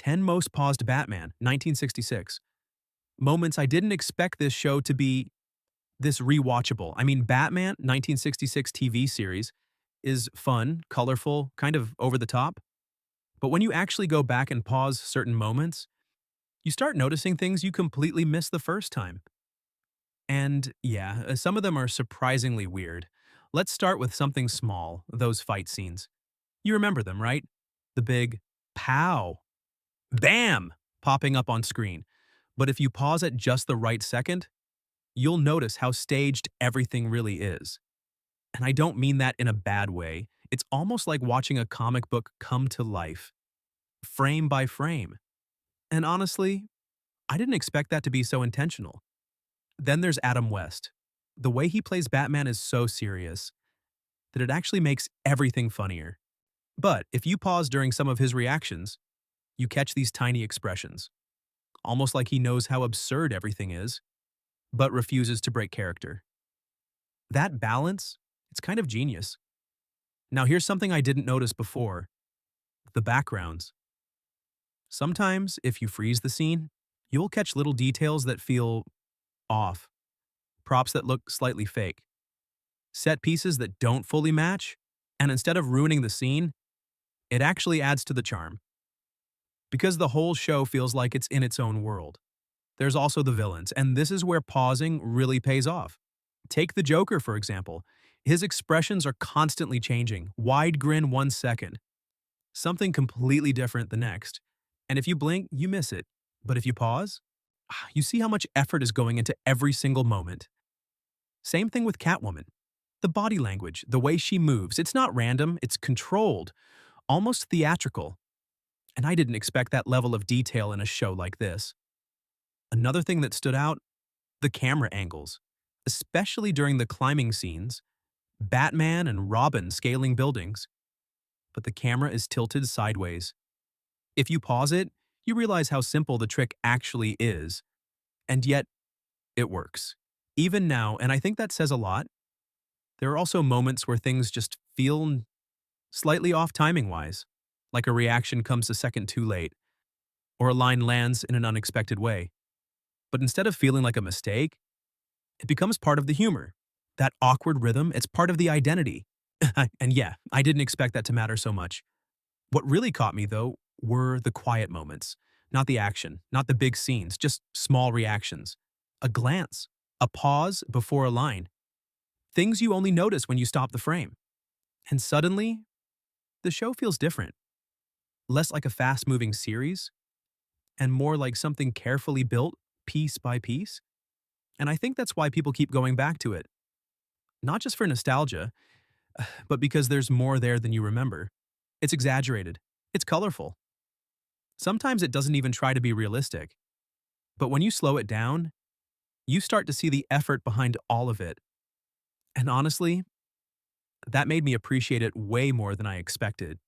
10 Most Paused Batman, 1966. Moments I didn't expect this show to be this rewatchable. I mean, Batman, 1966 TV series, is fun, colorful, kind of over the top. But when you actually go back and pause certain moments, you start noticing things you completely missed the first time. And yeah, some of them are surprisingly weird. Let's start with something small, those fight scenes. You remember them, right? The big pow, bam, popping up on screen. But if you pause at just the right second, you'll notice how staged everything really is. And I don't mean that in a bad way. It's almost like watching a comic book come to life, frame by frame. And honestly, I didn't expect that to be so intentional. Then there's Adam West. The way he plays Batman is so serious that it actually makes everything funnier. But if you pause during some of his reactions, you catch these tiny expressions, almost like he knows how absurd everything is, but refuses to break character. That balance, it's kind of genius. Now, here's something I didn't notice before: the backgrounds. Sometimes, if you freeze the scene, you'll catch little details that feel off, props that look slightly fake, set pieces that don't fully match, and instead of ruining the scene, it actually adds to the charm. Because the whole show feels like it's in its own world. There's also the villains, and this is where pausing really pays off. Take the Joker, for example. His expressions are constantly changing. Wide grin 1 second, something completely different the next. And if you blink, you miss it. But if you pause, you see how much effort is going into every single moment. Same thing with Catwoman. The body language, the way she moves, it's not random, it's controlled, almost theatrical. And I didn't expect that level of detail in a show like this. Another thing that stood out: the camera angles. Especially during the climbing scenes, Batman and Robin scaling buildings, but the camera is tilted sideways. If you pause it, you realize how simple the trick actually is, and yet it works. Even now, and I think that says a lot, there are also moments where things just feel slightly off timing-wise, like a reaction comes a second too late, or a line lands in an unexpected way. But instead of feeling like a mistake, it becomes part of the humor. That awkward rhythm, it's part of the identity. And yeah, I didn't expect that to matter so much. What really caught me, though, were the quiet moments. Not the action, not the big scenes, just small reactions. A glance, a pause before a line. Things you only notice when you stop the frame. And suddenly, the show feels different. Less like a fast-moving series, and more like something carefully built, piece by piece. And I think that's why people keep going back to it. Not just for nostalgia, but because there's more there than you remember. It's exaggerated. It's colorful. Sometimes it doesn't even try to be realistic. But when you slow it down, you start to see the effort behind all of it. And honestly, that made me appreciate it way more than I expected.